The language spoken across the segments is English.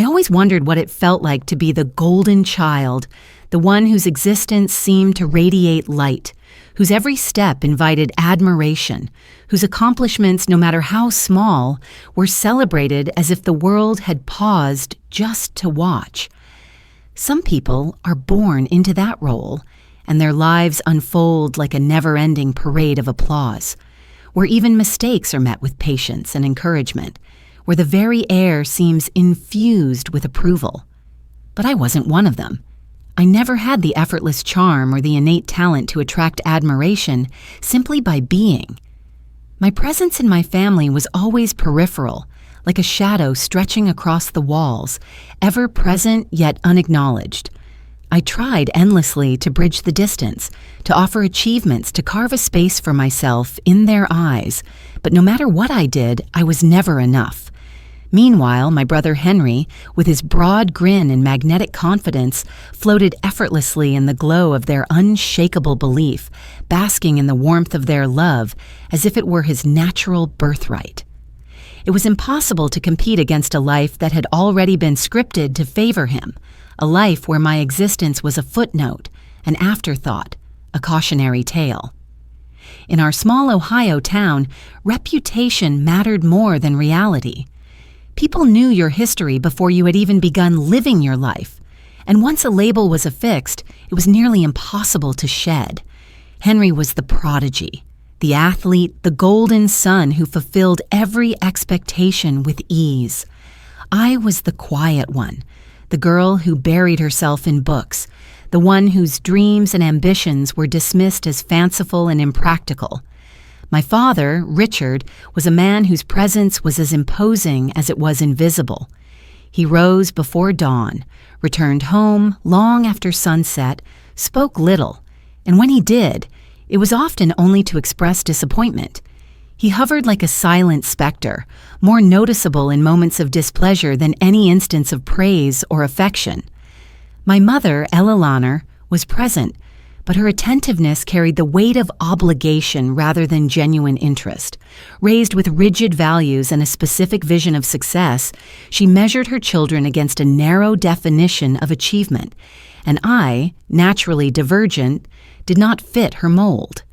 always wondered what it felt like to be the golden child, the one whose existence seemed to radiate light, whose every step invited admiration, whose accomplishments, no matter how small, were celebrated as if the world had paused just to watch. Some people are born into that role, and their lives unfold like a never-ending parade of applause, where even mistakes are met with patience and encouragement, where the very air seems infused with approval. But I wasn't one of them. I never had the effortless charm or the innate talent to attract admiration simply by being. My presence in my family was always peripheral, like a shadow stretching across the walls, ever present yet unacknowledged. I tried endlessly to bridge the distance, to offer achievements, to carve a space for myself in their eyes, but no matter what I did, I was never enough. Meanwhile, my brother Henry, with his broad grin and magnetic confidence, floated effortlessly in the glow of their unshakable belief, basking in the warmth of their love as if it were his natural birthright. It was impossible to compete against a life that had already been scripted to favor him, a life where my existence was a footnote, an afterthought, a cautionary tale. In our small Ohio town, reputation mattered more than reality. People knew your history before you had even begun living your life, and once a label was affixed, it was nearly impossible to shed. Henry was the prodigy, the athlete, the golden son who fulfilled every expectation with ease. I was the quiet one, the girl who buried herself in books, the one whose dreams and ambitions were dismissed as fanciful and impractical. My father, Richard, was a man whose presence was as imposing as it was invisible. He rose before dawn, returned home long after sunset, spoke little, and when he did, it was often only to express disappointment. He hovered like a silent specter, more noticeable in moments of displeasure than any instance of praise or affection. My mother, Ella Lanner, was present, but her attentiveness carried the weight of obligation rather than genuine interest. Raised with rigid values and a specific vision of success, she measured her children against a narrow definition of achievement, and I, naturally divergent, did not fit her mold.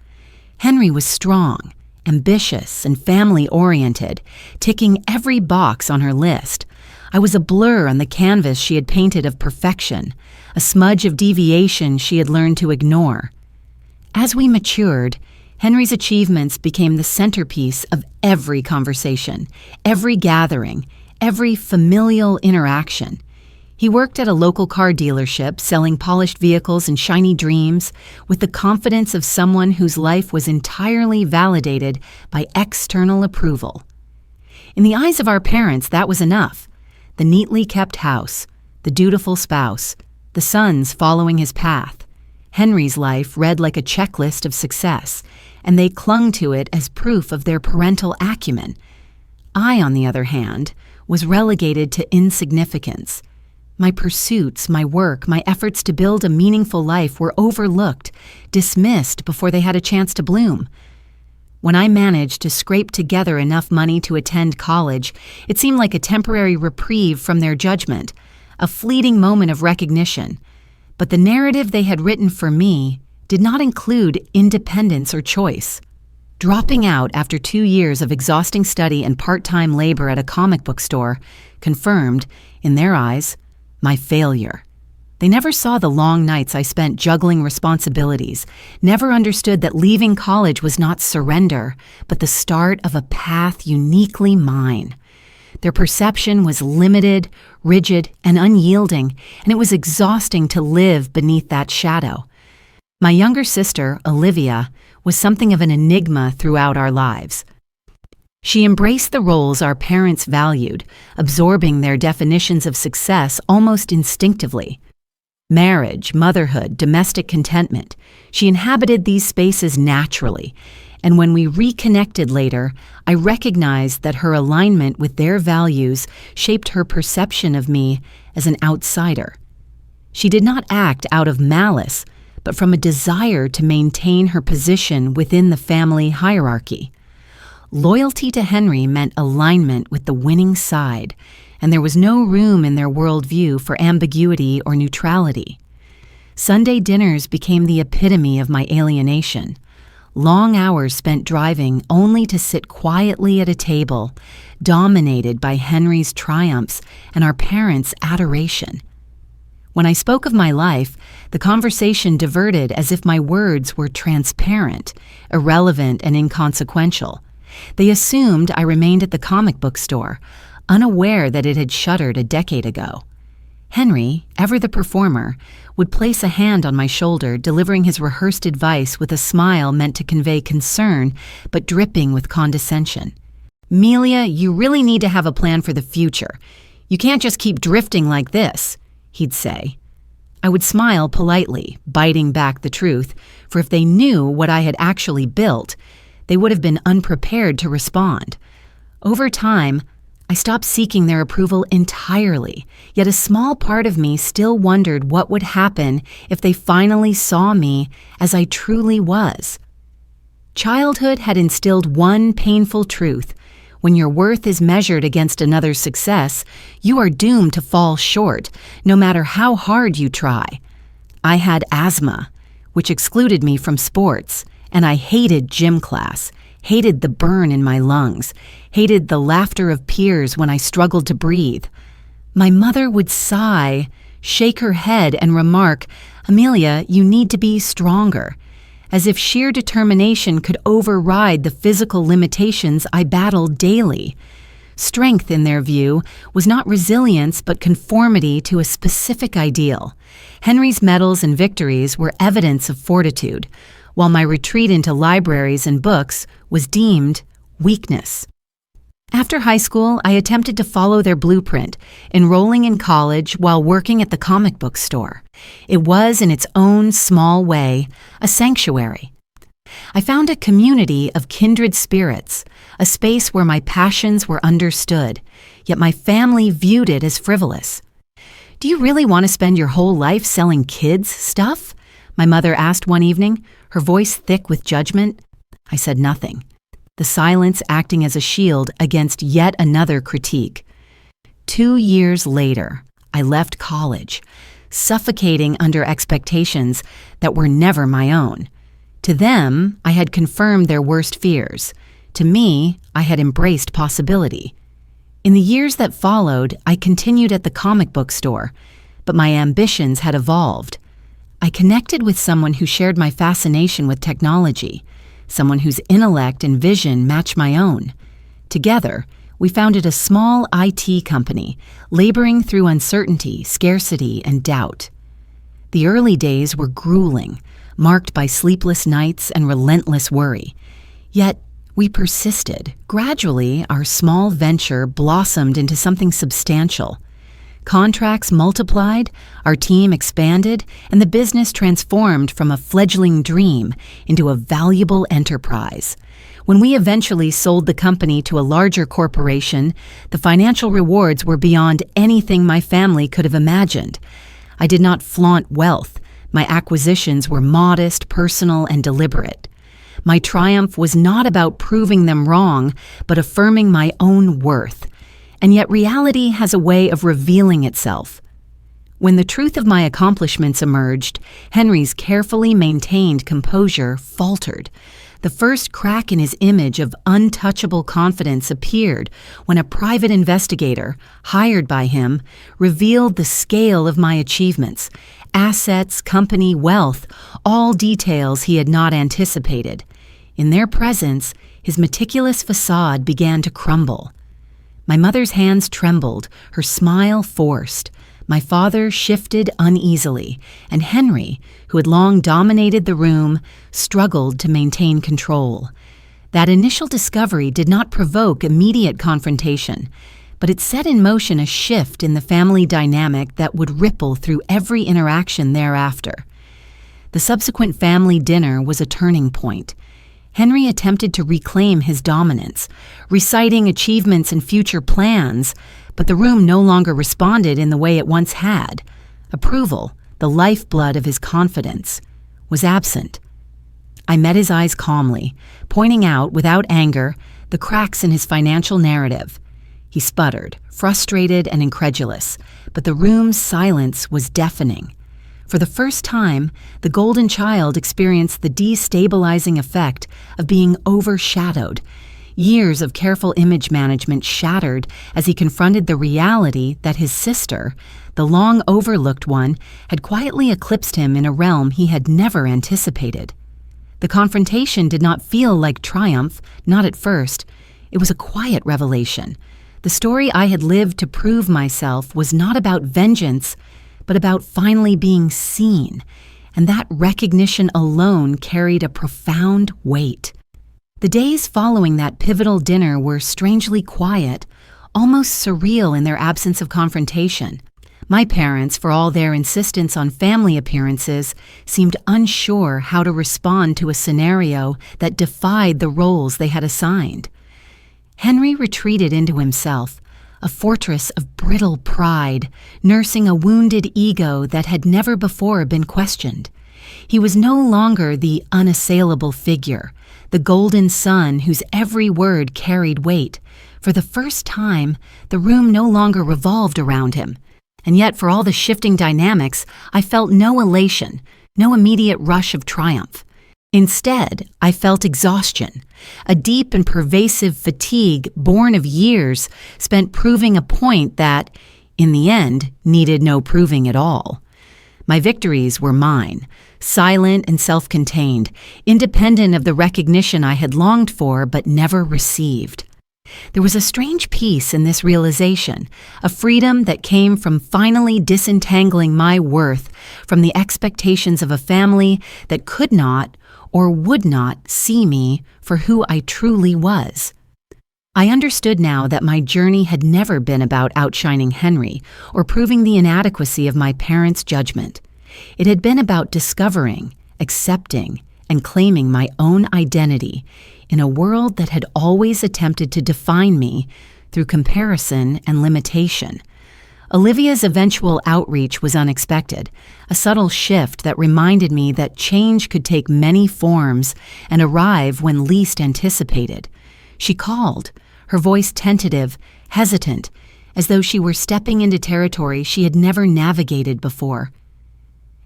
Henry was strong, ambitious, and family-oriented, ticking every box on her list. I was a blur on the canvas she had painted of perfection, a smudge of deviation she had learned to ignore. As we matured, Henry's achievements became the centerpiece of every conversation, every gathering, every familial interaction. He worked at a local car dealership, selling polished vehicles and shiny dreams, with the confidence of someone whose life was entirely validated by external approval. In the eyes of our parents, that was enough. The neatly kept house, the dutiful spouse, the sons following his path. Henry's life read like a checklist of success, and they clung to it as proof of their parental acumen. I, on the other hand, was relegated to insignificance. My pursuits, my work, my efforts to build a meaningful life were overlooked, dismissed before they had a chance to bloom. When I managed to scrape together enough money to attend college, it seemed like a temporary reprieve from their judgment, a fleeting moment of recognition. But the narrative they had written for me did not include independence or choice. Dropping out after 2 years of exhausting study and part-time labor at a comic book store confirmed, in their eyes, my failure. They never saw the long nights I spent juggling responsibilities, never understood that leaving college was not surrender, but the start of a path uniquely mine. Their perception was limited, rigid, and unyielding, and it was exhausting to live beneath that shadow. My younger sister, Olivia, was something of an enigma throughout our lives. She embraced the roles our parents valued, absorbing their definitions of success almost instinctively. Marriage, motherhood, domestic contentment. She inhabited these spaces naturally, and when we reconnected later, I recognized that her alignment with their values shaped her perception of me as an outsider. She did not act out of malice, but from a desire to maintain her position within the family hierarchy. Loyalty to Henry meant alignment with the winning side, and there was no room in their worldview for ambiguity or neutrality. Sunday dinners became the epitome of my alienation. Long hours spent driving only to sit quietly at a table, dominated by Henry's triumphs and our parents' adoration. When I spoke of my life, the conversation diverted as if my words were transparent, irrelevant, and inconsequential. They assumed I remained at the comic book store, unaware that it had shuttered a decade ago. Henry, ever the performer, would place a hand on my shoulder, delivering his rehearsed advice with a smile meant to convey concern, but dripping with condescension. "Amelia, you really need to have a plan for the future. You can't just keep drifting like this," he'd say. I would smile politely, biting back the truth, for if they knew what I had actually built, they would have been unprepared to respond. Over time, I stopped seeking their approval entirely, yet a small part of me still wondered what would happen if they finally saw me as I truly was. Childhood had instilled one painful truth. When your worth is measured against another's success, you are doomed to fall short, no matter how hard you try. I had asthma, which excluded me from sports, and I hated gym class, hated the burn in my lungs, hated the laughter of peers when I struggled to breathe. My mother would sigh, shake her head, and remark, "Amelia, you need to be stronger," as if sheer determination could override the physical limitations I battled daily. Strength, in their view, was not resilience but conformity to a specific ideal. Henry's medals and victories were evidence of fortitude, while my retreat into libraries and books was deemed weakness. After high school, I attempted to follow their blueprint, enrolling in college while working at the comic book store. It was, in its own small way, a sanctuary. I found a community of kindred spirits, a space where my passions were understood, yet my family viewed it as frivolous. "Do you really want to spend your whole life selling kids' stuff?" my mother asked one evening, her voice thick with judgment. I said nothing, the silence acting as a shield against yet another critique. 2 years later, I left college, suffocating under expectations that were never my own. To them, I had confirmed their worst fears. To me, I had embraced possibility. In the years that followed, I continued at the comic book store, but my ambitions had evolved. I connected with someone who shared my fascination with technology, someone whose intellect and vision matched my own. Together, we founded a small IT company, laboring through uncertainty, scarcity, and doubt. The early days were grueling, marked by sleepless nights and relentless worry. Yet, we persisted. Gradually, our small venture blossomed into something substantial. Contracts multiplied, our team expanded, and the business transformed from a fledgling dream into a valuable enterprise. When we eventually sold the company to a larger corporation, the financial rewards were beyond anything my family could have imagined. I did not flaunt wealth. My acquisitions were modest, personal, and deliberate. My triumph was not about proving them wrong, but affirming my own worth. And yet reality has a way of revealing itself. When the truth of my accomplishments emerged, Henry's carefully maintained composure faltered. The first crack in his image of untouchable confidence appeared when a private investigator, hired by him, revealed the scale of my achievements, assets, company, wealth, all details he had not anticipated. In their presence, his meticulous facade began to crumble. My mother's hands trembled, her smile forced. My father shifted uneasily, and Henry, who had long dominated the room, struggled to maintain control. That initial discovery did not provoke immediate confrontation, but it set in motion a shift in the family dynamic that would ripple through every interaction thereafter. The subsequent family dinner was a turning point. Henry attempted to reclaim his dominance, reciting achievements and future plans, but the room no longer responded in the way it once had. Approval, the lifeblood of his confidence, was absent. I met his eyes calmly, pointing out, without anger, the cracks in his financial narrative. He sputtered, frustrated and incredulous, but the room's silence was deafening. For the first time, the golden child experienced the destabilizing effect of being overshadowed. Years of careful image management shattered as he confronted the reality that his sister, the long overlooked one, had quietly eclipsed him in a realm he had never anticipated. The confrontation did not feel like triumph, not at first. It was a quiet revelation. The story I had lived to prove myself was not about vengeance, but about finally being seen, and that recognition alone carried a profound weight. The days following that pivotal dinner were strangely quiet, almost surreal in their absence of confrontation. My parents, for all their insistence on family appearances, seemed unsure how to respond to a scenario that defied the roles they had assigned. Henry retreated into himself, a fortress of brittle pride, nursing a wounded ego that had never before been questioned. He was no longer the unassailable figure, the golden son whose every word carried weight. For the first time, the room no longer revolved around him. And yet, for all the shifting dynamics, I felt no elation, no immediate rush of triumph. Instead, I felt exhaustion, a deep and pervasive fatigue born of years spent proving a point that, in the end, needed no proving at all. My victories were mine, silent and self-contained, independent of the recognition I had longed for but never received. There was a strange peace in this realization, a freedom that came from finally disentangling my worth from the expectations of a family that could not or would not see me for who I truly was. I understood now that my journey had never been about outshining Henry or proving the inadequacy of my parents' judgment. It had been about discovering, accepting, and claiming my own identity in a world that had always attempted to define me through comparison and limitation. Olivia's eventual outreach was unexpected, a subtle shift that reminded me that change could take many forms and arrive when least anticipated. She called, her voice tentative, hesitant, as though she were stepping into territory she had never navigated before.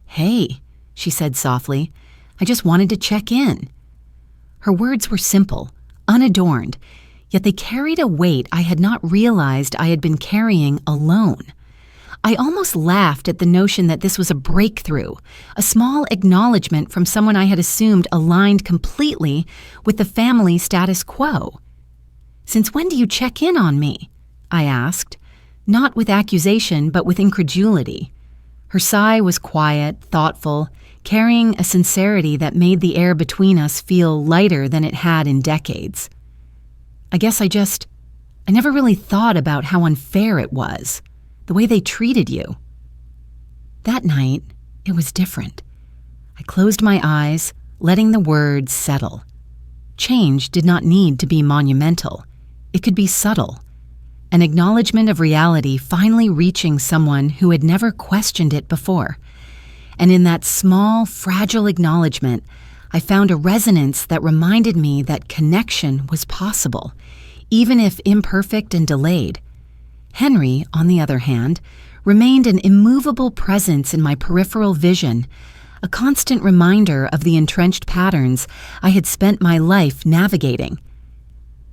"Hey," she said softly, "I just wanted to check in." Her words were simple, unadorned, yet they carried a weight I had not realized I had been carrying alone. I almost laughed at the notion that this was a breakthrough, a small acknowledgement from someone I had assumed aligned completely with the family status quo. "Since when do you check in on me?" I asked, not with accusation but with incredulity. Her sigh was quiet, thoughtful, carrying a sincerity that made the air between us feel lighter than it had in decades. "I guess I never really thought about how unfair it was, the way they treated you." That night, it was different. I closed my eyes, letting the words settle. Change did not need to be monumental. It could be subtle. An acknowledgement of reality finally reaching someone who had never questioned it before. And in that small, fragile acknowledgement, I found a resonance that reminded me that connection was possible, even if imperfect and delayed. Henry, on the other hand, remained an immovable presence in my peripheral vision, a constant reminder of the entrenched patterns I had spent my life navigating.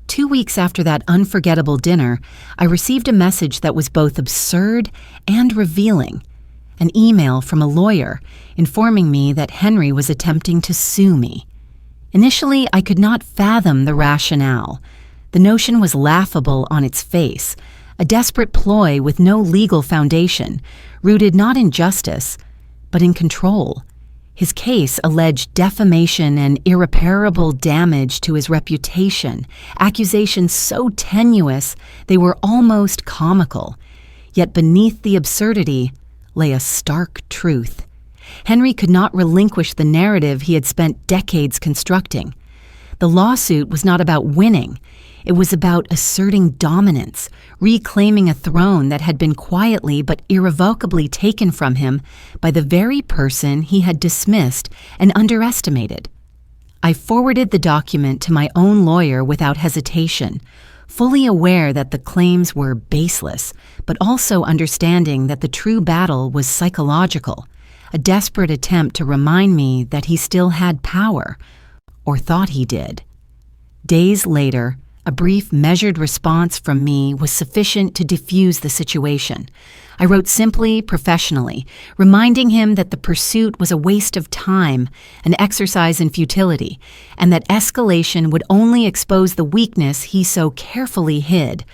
2 weeks after that unforgettable dinner, I received a message that was both absurd and revealing. An email from a lawyer informing me that Henry was attempting to sue me. Initially, I could not fathom the rationale. The notion was laughable on its face, a desperate ploy with no legal foundation, rooted not in justice, but in control. His case alleged defamation and irreparable damage to his reputation, accusations so tenuous they were almost comical. Yet beneath the absurdity lay a stark truth. Henry could not relinquish the narrative he had spent decades constructing. The lawsuit was not about winning. It was about asserting dominance, reclaiming a throne that had been quietly but irrevocably taken from him by the very person he had dismissed and underestimated. I forwarded the document to my own lawyer without hesitation, fully aware that the claims were baseless, but also understanding that the true battle was psychological, a desperate attempt to remind me that he still had power, or thought he did. Days later, a brief, measured response from me was sufficient to diffuse the situation. I wrote simply, professionally, reminding him that the pursuit was a waste of time, an exercise in futility, and that escalation would only expose the weakness he so carefully hid.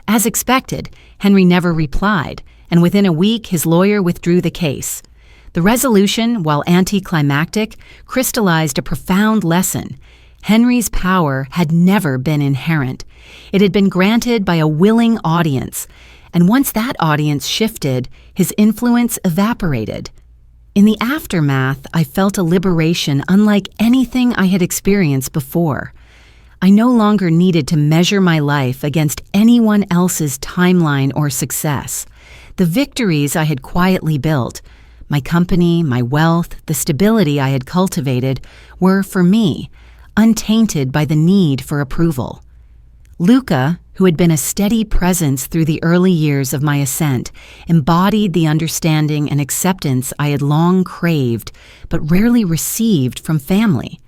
As expected, Henry never replied, and within a week his lawyer withdrew the case. The resolution, while anticlimactic, crystallized a profound lesson. Henry's power had never been inherent. It had been granted by a willing audience, and once that audience shifted, his influence evaporated. In the aftermath, I felt a liberation unlike anything I had experienced before. I no longer needed to measure my life against anyone else's timeline or success. The victories I had quietly built, my company, my wealth, the stability I had cultivated, were, for me, untainted by the need for approval. Luca, who had been a steady presence through the early years of my ascent, embodied the understanding and acceptance I had long craved but rarely received from family.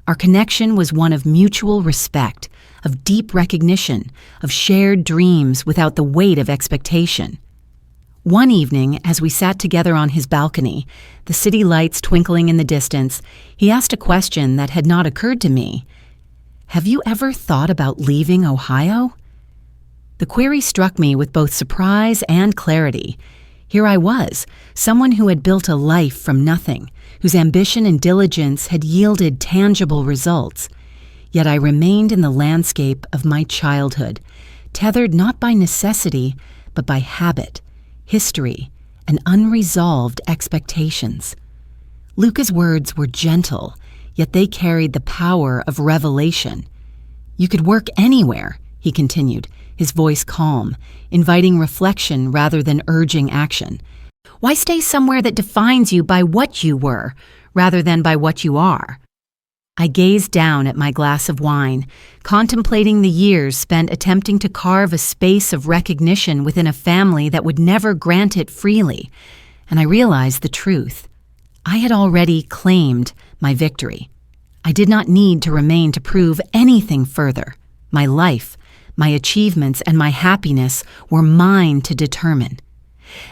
Our connection was one of mutual respect, of deep recognition, of shared dreams without the weight of expectation. One evening, as we sat together on his balcony, the city lights twinkling in the distance, he asked a question that had not occurred to me. "Have you ever thought about leaving Ohio?" The query struck me with both surprise and clarity. Here I was, someone who had built a life from nothing, whose ambition and diligence had yielded tangible results. Yet I remained in the landscape of my childhood, tethered not by necessity, but by habit, history, and unresolved expectations. Luca's words were gentle, yet they carried the power of revelation. "You could work anywhere," he continued, his voice calm, inviting reflection rather than urging action. "Why stay somewhere that defines you by what you were, rather than by what you are?" I gazed down at my glass of wine, contemplating the years spent attempting to carve a space of recognition within a family that would never grant it freely, and I realized the truth. I had already claimed my victory. I did not need to remain to prove anything further. My life, my achievements, and my happiness were mine to determine.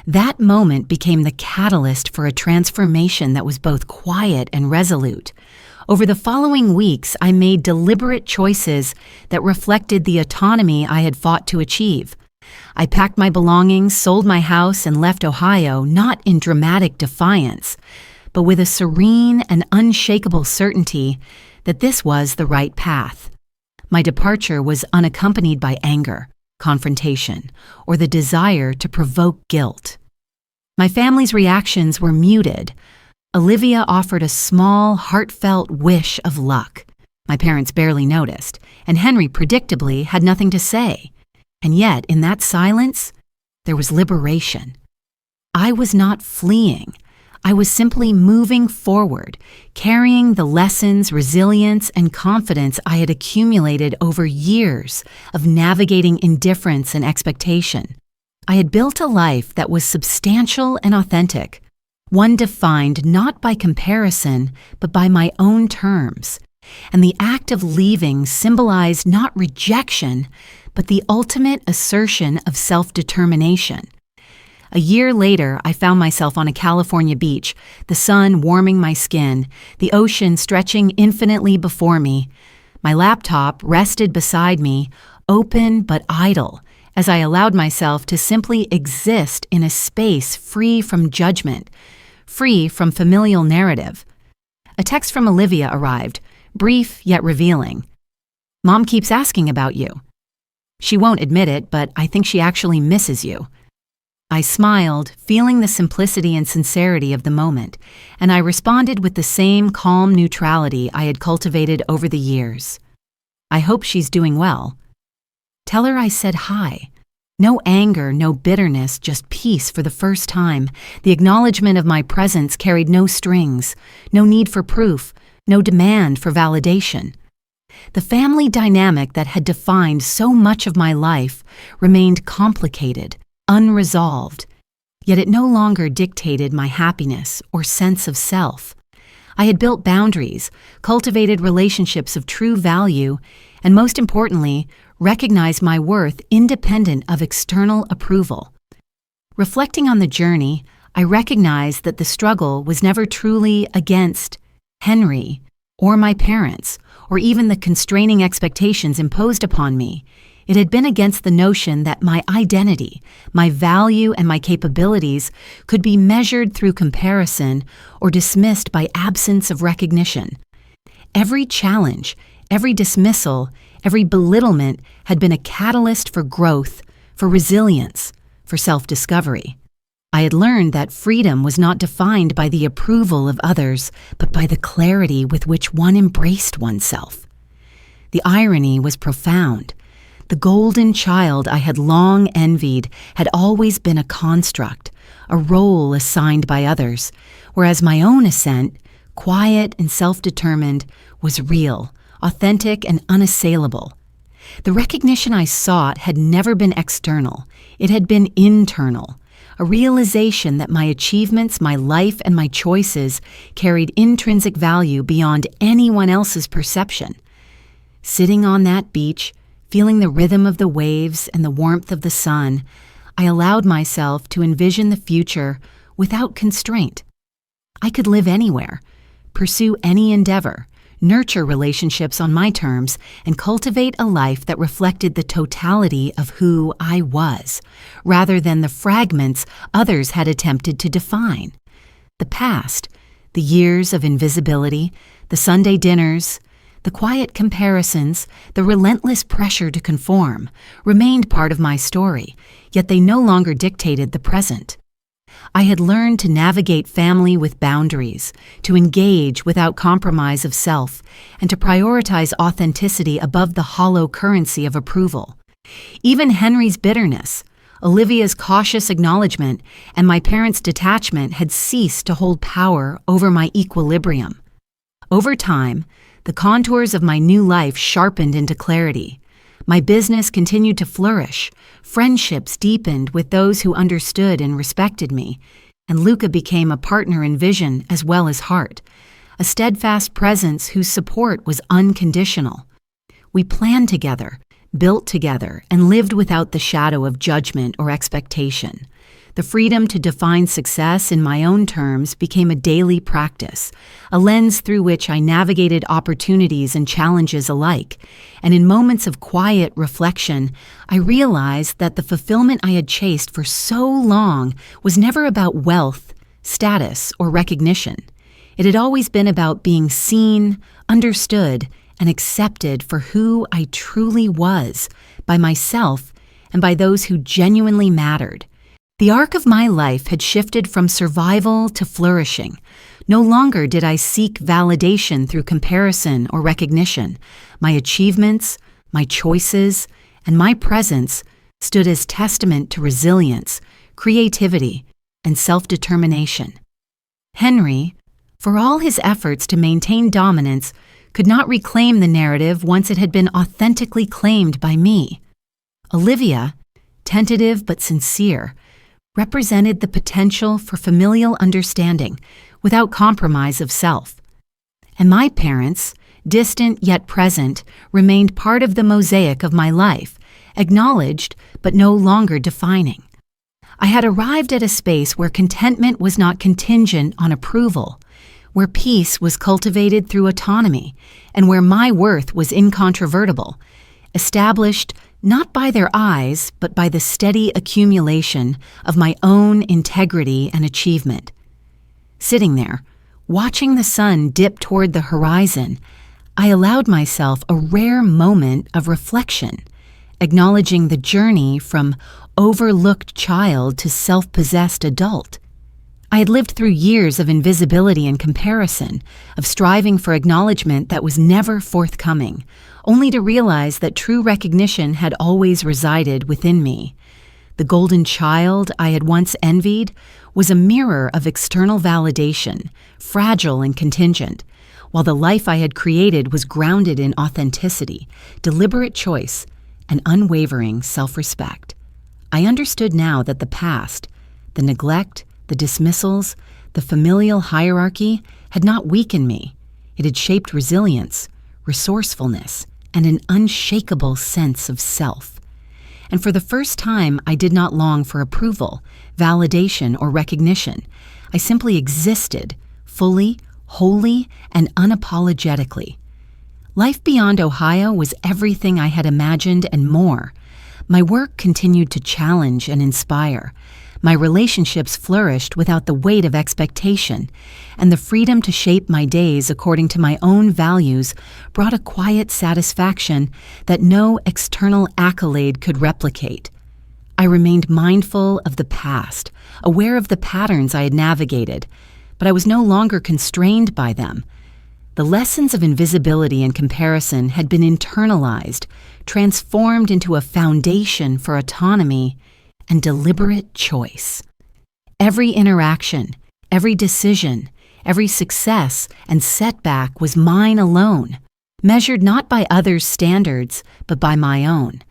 That moment became the catalyst for a transformation that was both quiet and resolute. Over the following weeks, I made deliberate choices that reflected the autonomy I had fought to achieve. I packed my belongings, sold my house, and left Ohio, not in dramatic defiance, but with a serene and unshakable certainty that this was the right path. My departure was unaccompanied by anger, confrontation, or the desire to provoke guilt. My family's reactions were muted. Olivia offered a small, heartfelt wish of luck. My parents barely noticed, and Henry predictably had nothing to say. And yet, in that silence, there was liberation. I was not fleeing. I was simply moving forward, carrying the lessons, resilience, and confidence I had accumulated over years of navigating indifference and expectation. I had built a life that was substantial and authentic, one defined not by comparison, but by my own terms. And the act of leaving symbolized not rejection, but the ultimate assertion of self-determination. A year later, I found myself on a California beach, the sun warming my skin, the ocean stretching infinitely before me. My laptop rested beside me, open but idle, as I allowed myself to simply exist in a space free from judgment, free from familial narrative. A text from Olivia arrived, brief yet revealing. "Mom keeps asking about you. She won't admit it, but I think she actually misses you." I smiled, feeling the simplicity and sincerity of the moment, and I responded with the same calm neutrality I had cultivated over the years. "I hope she's doing well. Tell her I said hi." No anger, no bitterness, just peace for the first time. The acknowledgement of my presence carried no strings, no need for proof, no demand for validation. The family dynamic that had defined so much of my life remained complicated, unresolved, yet it no longer dictated my happiness or sense of self. I had built boundaries, cultivated relationships of true value, and most importantly, recognized my worth independent of external approval. Reflecting on the journey, I recognized that the struggle was never truly against Henry or my parents, or even the constraining expectations imposed upon me. It had been against the notion that my identity, my value, and my capabilities could be measured through comparison or dismissed by absence of recognition. Every challenge, every dismissal, every belittlement had been a catalyst for growth, for resilience, for self-discovery. I had learned that freedom was not defined by the approval of others, but by the clarity with which one embraced oneself. The irony was profound. The golden child I had long envied had always been a construct, a role assigned by others, whereas my own ascent, quiet and self-determined, was real, authentic and unassailable. The recognition I sought had never been external. It had been internal, a realization that my achievements, my life, and my choices carried intrinsic value beyond anyone else's perception. Sitting on that beach, feeling the rhythm of the waves and the warmth of the sun, I allowed myself to envision the future without constraint. I could live anywhere, pursue any endeavor, nurture relationships on my terms, and cultivate a life that reflected the totality of who I was, rather than the fragments others had attempted to define. The past, the years of invisibility, the Sunday dinners, the quiet comparisons, the relentless pressure to conform, remained part of my story, yet they no longer dictated the present. I had learned to navigate family with boundaries, to engage without compromise of self, and to prioritize authenticity above the hollow currency of approval. Even Henry's bitterness, Olivia's cautious acknowledgement, and my parents' detachment had ceased to hold power over my equilibrium. Over time, the contours of my new life sharpened into clarity. My business continued to flourish, friendships deepened with those who understood and respected me, and Luca became a partner in vision as well as heart, a steadfast presence whose support was unconditional. We planned together, built together, and lived without the shadow of judgment or expectation. The freedom to define success in my own terms became a daily practice, a lens through which I navigated opportunities and challenges alike. And in moments of quiet reflection, I realized that the fulfillment I had chased for so long was never about wealth, status, or recognition. It had always been about being seen, understood, and accepted for who I truly was, by myself and by those who genuinely mattered. The arc of my life had shifted from survival to flourishing. No longer did I seek validation through comparison or recognition. My achievements, my choices, and my presence stood as testament to resilience, creativity, and self-determination. Henry, for all his efforts to maintain dominance, could not reclaim the narrative once it had been authentically claimed by me. Olivia, tentative but sincere, represented the potential for familial understanding without compromise of self. And my parents, distant yet present, remained part of the mosaic of my life, acknowledged but no longer defining. I had arrived at a space where contentment was not contingent on approval, where peace was cultivated through autonomy, and where my worth was incontrovertible, established not by their eyes, but by the steady accumulation of my own integrity and achievement. Sitting there, watching the sun dip toward the horizon, I allowed myself a rare moment of reflection, acknowledging the journey from overlooked child to self-possessed adult. I had lived through years of invisibility and comparison, of striving for acknowledgement that was never forthcoming, only to realize that true recognition had always resided within me. The golden child I had once envied was a mirror of external validation, fragile and contingent, while the life I had created was grounded in authenticity, deliberate choice, and unwavering self-respect. I understood now that the past, the neglect, the dismissals, the familial hierarchy had not weakened me. It had shaped resilience, resourcefulness, and an unshakable sense of self. And for the first time, I did not long for approval, validation, or recognition. I simply existed, fully, wholly, and unapologetically. Life beyond Ohio was everything I had imagined and more. My work continued to challenge and inspire. My relationships flourished without the weight of expectation, and the freedom to shape my days according to my own values brought a quiet satisfaction that no external accolade could replicate. I remained mindful of the past, aware of the patterns I had navigated, but I was no longer constrained by them. The lessons of invisibility and comparison had been internalized, transformed into a foundation for autonomy and deliberate choice. Every interaction, every decision, every success and setback was mine alone, measured not by others' standards, but by my own.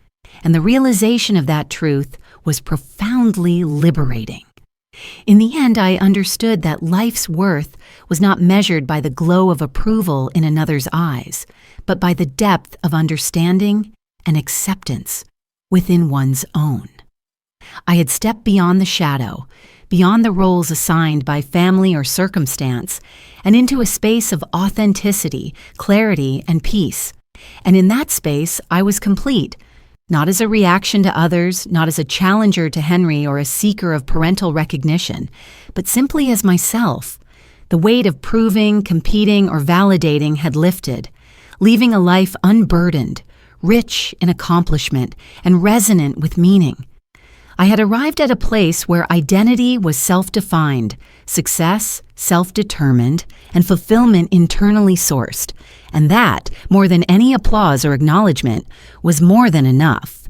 And the realization of that truth was profoundly liberating. In the end, I understood that life's worth was not measured by the glow of approval in another's eyes, but by the depth of understanding and acceptance within one's own. I had stepped beyond the shadow, beyond the roles assigned by family or circumstance, and into a space of authenticity, clarity, and peace. And in that space, I was complete, not as a reaction to others, not as a challenger to Henry or a seeker of parental recognition, but simply as myself. The weight of proving, competing, or validating had lifted, leaving a life unburdened, rich in accomplishment, and resonant with meaning. I had arrived at a place where identity was self-defined, success self-determined, and fulfillment internally sourced, and that, more than any applause or acknowledgement, was more than enough.